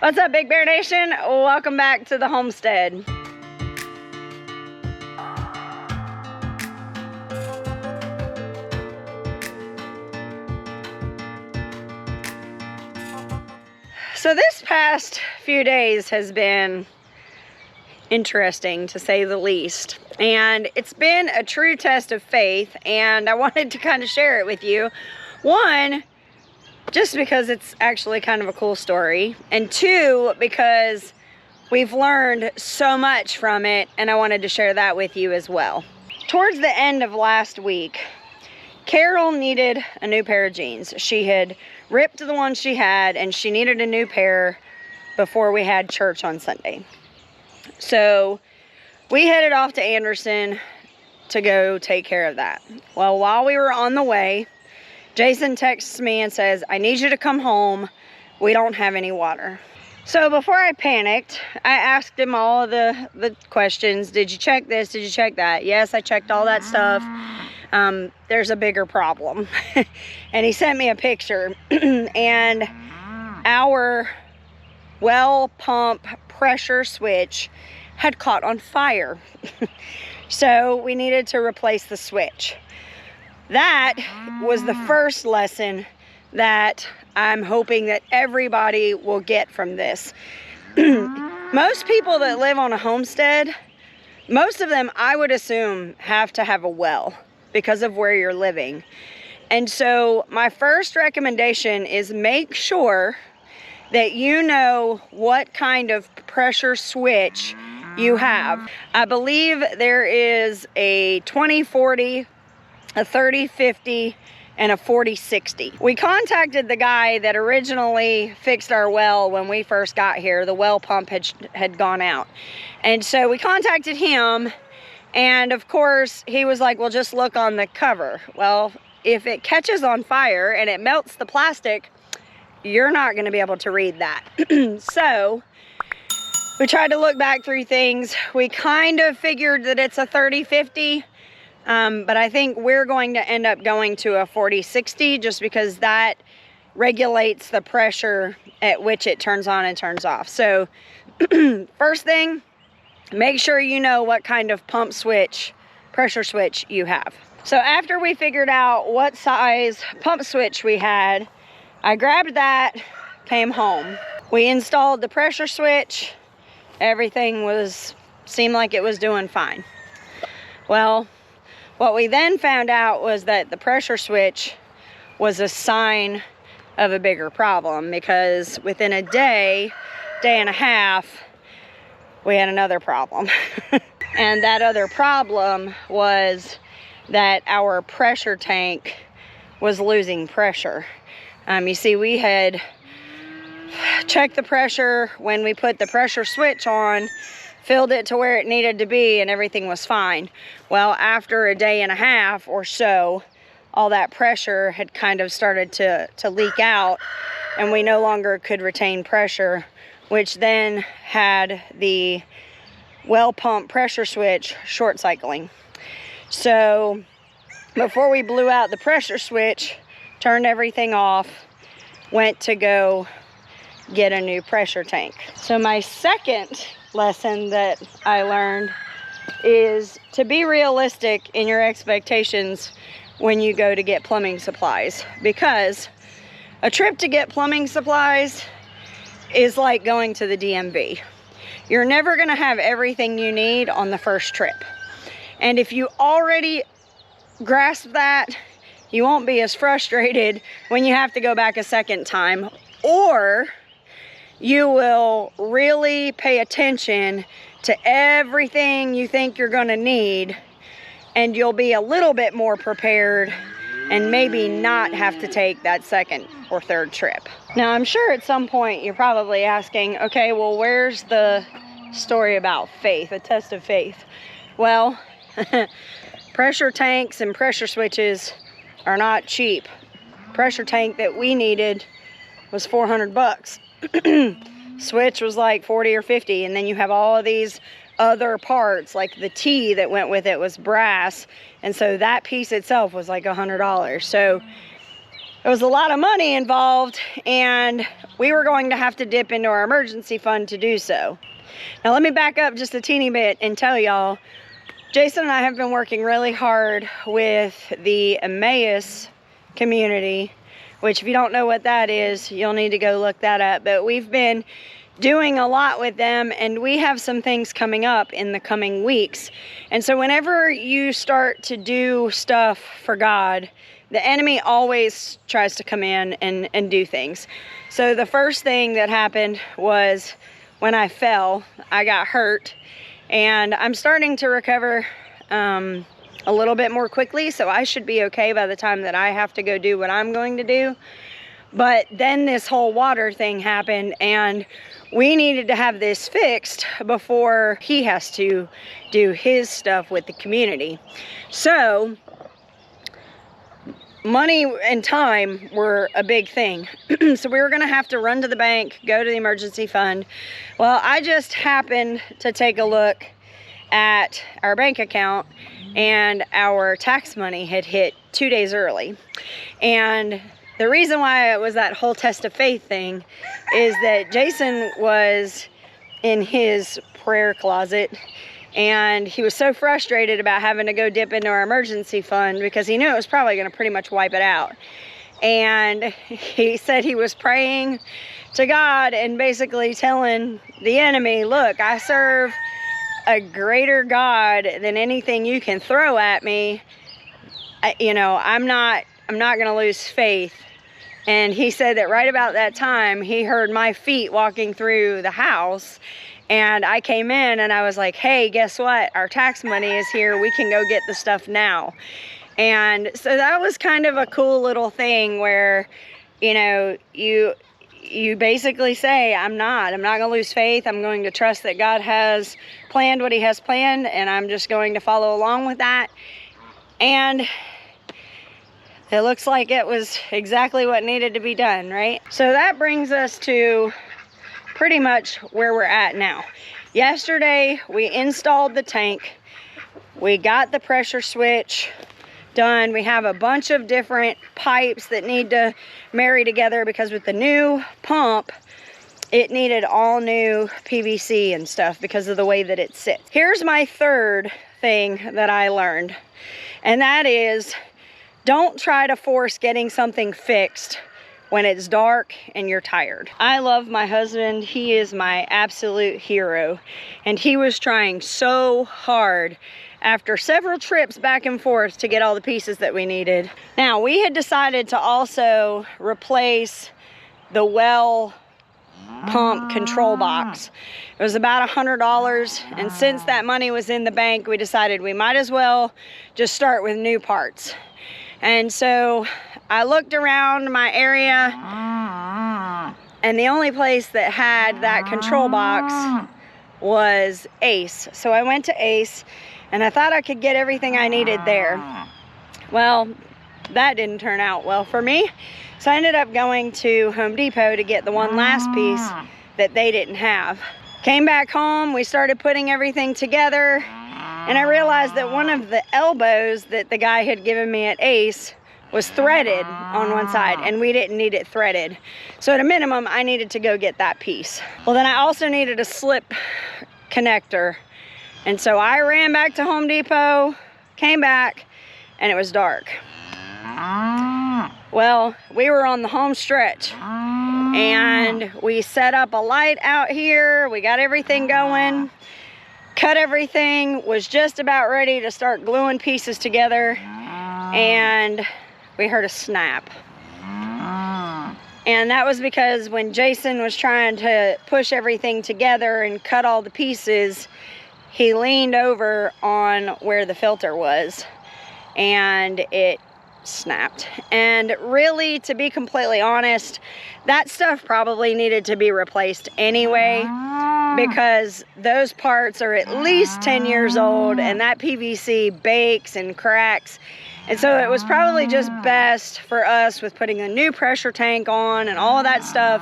What's up, Big Bear Nation? Welcome back to the homestead. So this past few days has been interesting, to say the least, and it's been a true test of faith, and I wanted to kind of share it with you. One, just because it's actually kind of a cool story, and two, because we've learned so much from it, and I wanted to share that with you as well. Towards the end of last week, Carol needed a new pair of jeans. She had ripped the one she had, and she needed a new pair before we had church on Sunday. So we headed off to Anderson to go take care of that. Well, while we were on the way, Jason texts me and says, I need you to come home. We don't have any water. So before I panicked, I asked him all of the questions. Did you check this? Did you check that? Yes, I checked all that stuff. There's a bigger problem. And he sent me a picture. And our well pump pressure switch had caught on fire. So we needed to replace the switch. That was the first lesson that I'm hoping that everybody will get from this. Most people that live on a homestead, most of them, I would assume, have to have a well because of where you're living. And so my first recommendation is make sure that you know what kind of pressure switch you have. I believe there is a 2040, a 3050, and a 4060. We contacted the guy that originally fixed our well when we first got here. The well pump had gone out. And so we contacted him, and of course he was like, well, just look on the cover. Well, if it catches on fire and it melts the plastic, you're not gonna be able to read that. So we tried to look back through things. We kind of figured that it's a 3050. But I think we're going to end up going to a 4060 just because that regulates the pressure at which it turns on and turns off. So first thing, make sure you know what kind of pump switch, pressure switch you have. So after we figured out what size pump switch we had, I grabbed that, came home. We installed the pressure switch. Everything seemed like it was doing fine. Well, what we then found out was that the pressure switch was a sign of a bigger problem, because within a day and a half, we had another problem. And that other problem was that our pressure tank was losing pressure. You see, we had checked the pressure when we put the pressure switch on, filled it to where it needed to be, and everything was fine. Well, after a day and a half or so, all that pressure had kind of started to leak out, and we no longer could retain pressure, which then had the well pump pressure switch short cycling. So before we blew out the pressure switch, turned everything off, went to go get a new pressure tank. So my second lesson that I learned is to be realistic in your expectations when you go to get plumbing supplies, because a trip to get plumbing supplies is like going to the DMV. You're never going to have everything you need on the first trip, and if you already grasp that, you won't be as frustrated when you have to go back a second time, or you will really pay attention to everything you think you're going to need, and you'll be a little bit more prepared and maybe not have to take that second or third trip. Now, I'm sure at some point you're probably asking, okay, well, where's the story about faith, a test of faith? Well, pressure tanks and pressure switches are not cheap. Pressure tank that we needed was 400 bucks. Switch was like 40 or 50, and then you have all of these other parts, like the T that went with it was brass, and so that piece itself was like $100. So there was a lot of money involved, and we were going to have to dip into our emergency fund to do so. Now let me back up just a teeny bit and tell y'all, Jason and I have been working really hard with the Emmaus community, which if you don't know what that is, you'll need to go look that up. But we've been doing a lot with them, and we have some things coming up in the coming weeks. And so whenever you start to do stuff for God, the enemy always tries to come in and do things. So the first thing that happened was when I fell, I got hurt, and I'm starting to recover a little bit more quickly, so I should be okay by the time that I have to go do what I'm going to do. But then this whole water thing happened, and we needed to have this fixed before he has to do his stuff with the community. So money and time were a big thing. So we were gonna have to run to the bank, go to the emergency fund. Well, I just happened to take a look at our bank account, and our tax money had hit 2 days early. And the reason why it was that whole test of faith thing is that Jason was in his prayer closet, and he was so frustrated about having to go dip into our emergency fund because he knew it was probably going to pretty much wipe it out. And he said he was praying to God and basically telling the enemy, look, I serve a greater God than anything you can throw at me. You know, I'm not going to lose faith. And he said that right about that time, he heard my feet walking through the house. And I came in and I was like, hey, guess what? Our tax money is here. We can go get the stuff now. And so that was kind of a cool little thing where, you know, you basically say, I'm not going to lose faith. I'm going to trust that God has planned what he has planned, and I'm just going to follow along with that. And it looks like it was exactly what needed to be done, right? So that brings us to pretty much where we're at now. Yesterday, we installed the tank. We got the pressure switch done. We have a bunch of different pipes that need to marry together because with the new pump, it needed all new PVC and stuff because of the way that it sits. Here's my third thing that I learned, and that is, don't try to force getting something fixed when it's dark and you're tired. I love my husband. He is my absolute hero. And he was trying so hard after several trips back and forth to get all the pieces that we needed. Now, we had decided to also replace the well pump control box. It was about $100, and since that money was in the bank, we decided we might as well just start with new parts. And so I looked around my area, and the only place that had that control box was Ace. So I went to Ace, and I thought I could get everything I needed there. Well, that didn't turn out well for me. So I ended up going to Home Depot to get the one last piece that they didn't have. Came back home, we started putting everything together, and I realized that one of the elbows that the guy had given me at Ace was threaded on one side, and we didn't need it threaded. So at a minimum, I needed to go get that piece. Well, then I also needed a slip connector. And so I ran back to Home Depot, came back, and it was dark. Well, we were on the home stretch, and we set up a light out here. We got everything going, cut everything, was just about ready to start gluing pieces together, and we heard a snap. And that was because when Jason was trying to push everything together and cut all the pieces, he leaned over on where the filter was, and it snapped. And really, to be completely honest, that stuff probably needed to be replaced anyway, because those parts are at least 10 years old, and that PVC bakes and cracks. And so it was probably just best for us, with putting a new pressure tank on and all of that stuff,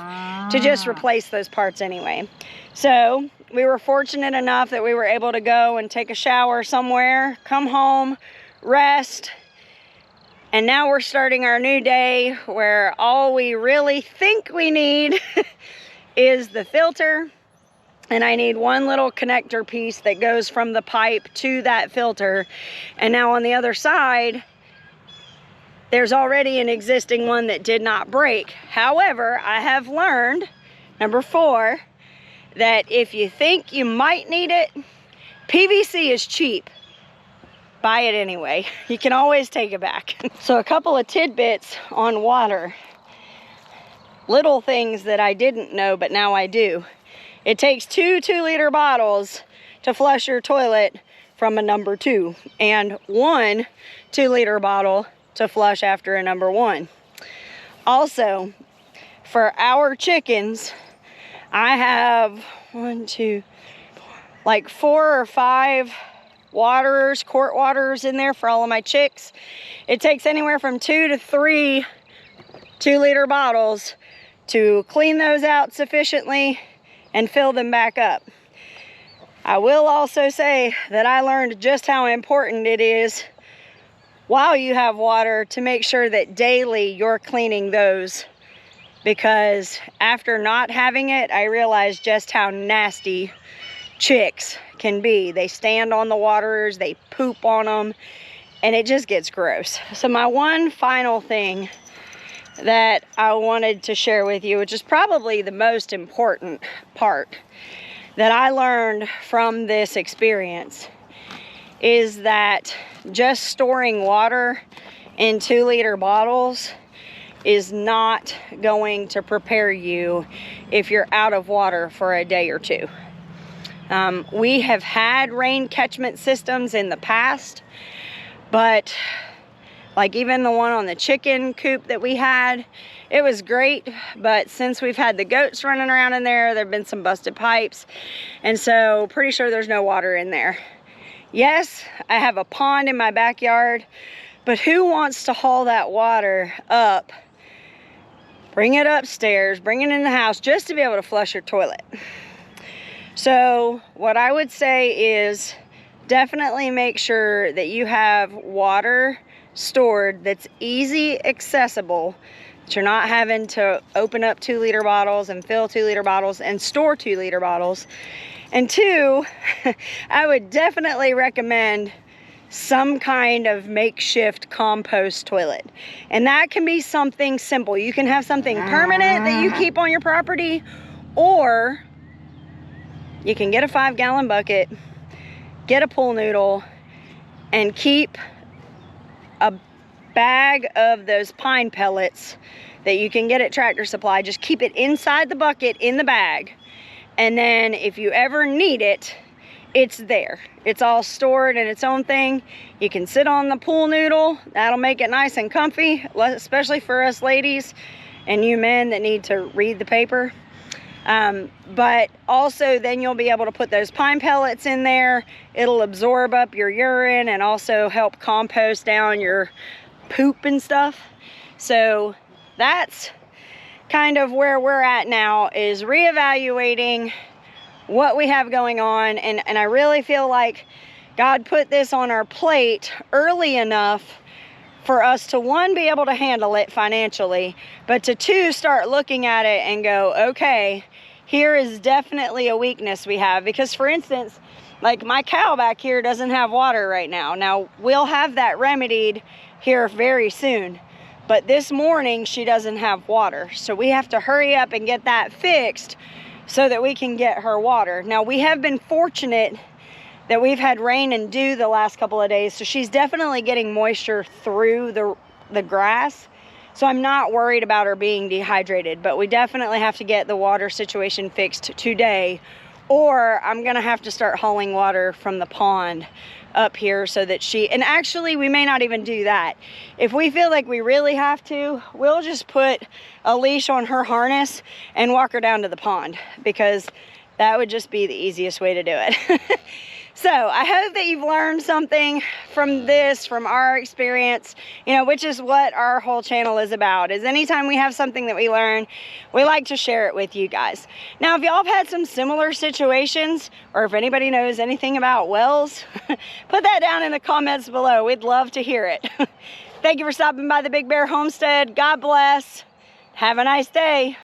to just replace those parts anyway. So we were fortunate enough that we were able to go and take a shower somewhere, come home, rest, And now we're starting our new day where all we really think we need is the filter. And I need one little connector piece that goes from the pipe to that filter. And now on the other side, there's already an existing one that did not break. However, I have learned, number 4, that if you think you might need it, PVC is cheap. Buy it anyway. You can always take it back. So a couple of tidbits on water. Little things that I didn't know, but now I do. It takes 2 2-liter bottles to flush your toilet from a number 2, and 1 2-liter bottle to flush after a number 1. Also, for our chickens, I have 4 or 5 waterers, quart waterers in there for all of my chicks. It takes anywhere from 2 to 3 2-liter bottles to clean those out sufficiently and fill them back up. I will also say that I learned just how important it is while you have water to make sure that daily you're cleaning those, because after not having it, I realized just how nasty chicks can be. They stand on the waters, they poop on them, and it just gets gross. So my one final thing that I wanted to share with you, which is probably the most important part that I learned from this experience, is that just storing water in 2-liter bottles is not going to prepare you if you're out of water for a day or 2. We have had rain catchment systems in the past, but like even the one on the chicken coop that we had, it was great, but since we've had the goats running around in there, there've been some busted pipes, and so pretty sure there's no water in there. Yes, I have a pond in my backyard, but who wants to haul that water up, bring it upstairs, bring it in the house just to be able to flush your toilet? So what I would say is definitely make sure that you have water stored that's easy accessible, that you're not having to open up 2-liter bottles and fill 2-liter bottles and store 2-liter bottles. And 2, I would definitely recommend some kind of makeshift compost toilet. And that can be something simple. You can have something permanent that you keep on your property, or you can get a 5-gallon bucket, get a pool noodle, and keep a bag of those pine pellets that you can get at Tractor Supply. Just keep it inside the bucket in the bag. And then if you ever need it, it's there. It's all stored in its own thing. You can sit on the pool noodle. That'll make it nice and comfy, especially for us ladies and you men that need to read the paper. But also then you'll be able to put those pine pellets in there. It'll absorb up your urine and also help compost down your poop and stuff. So that's kind of where we're at now, is reevaluating what we have going on. And I really feel like God put this on our plate early enough for us to, 1, be able to handle it financially, but to 2, start looking at it and go, okay, here is definitely a weakness we have. Because for instance, like my cow back here doesn't have water right now. Now we'll have that remedied here very soon, but this morning she doesn't have water. So we have to hurry up and get that fixed so that we can get her water. Now we have been fortunate that we've had rain and dew the last couple of days, so she's definitely getting moisture through the grass. So I'm not worried about her being dehydrated, but we definitely have to get the water situation fixed today, or I'm gonna have to start hauling water from the pond up here so that she, and actually we may not even do that. If we feel like we really have to, we'll just put a leash on her harness and walk her down to the pond, because that would just be the easiest way to do it. So I hope that you've learned something from this, from our experience, you know, which is what our whole channel is about, is anytime we have something that we learn, we like to share it with you guys. Now, if y'all have had some similar situations, or if anybody knows anything about wells, put that down in the comments below. We'd love to hear it. Thank you for stopping by the Big Bear Homestead. God bless. Have a nice day.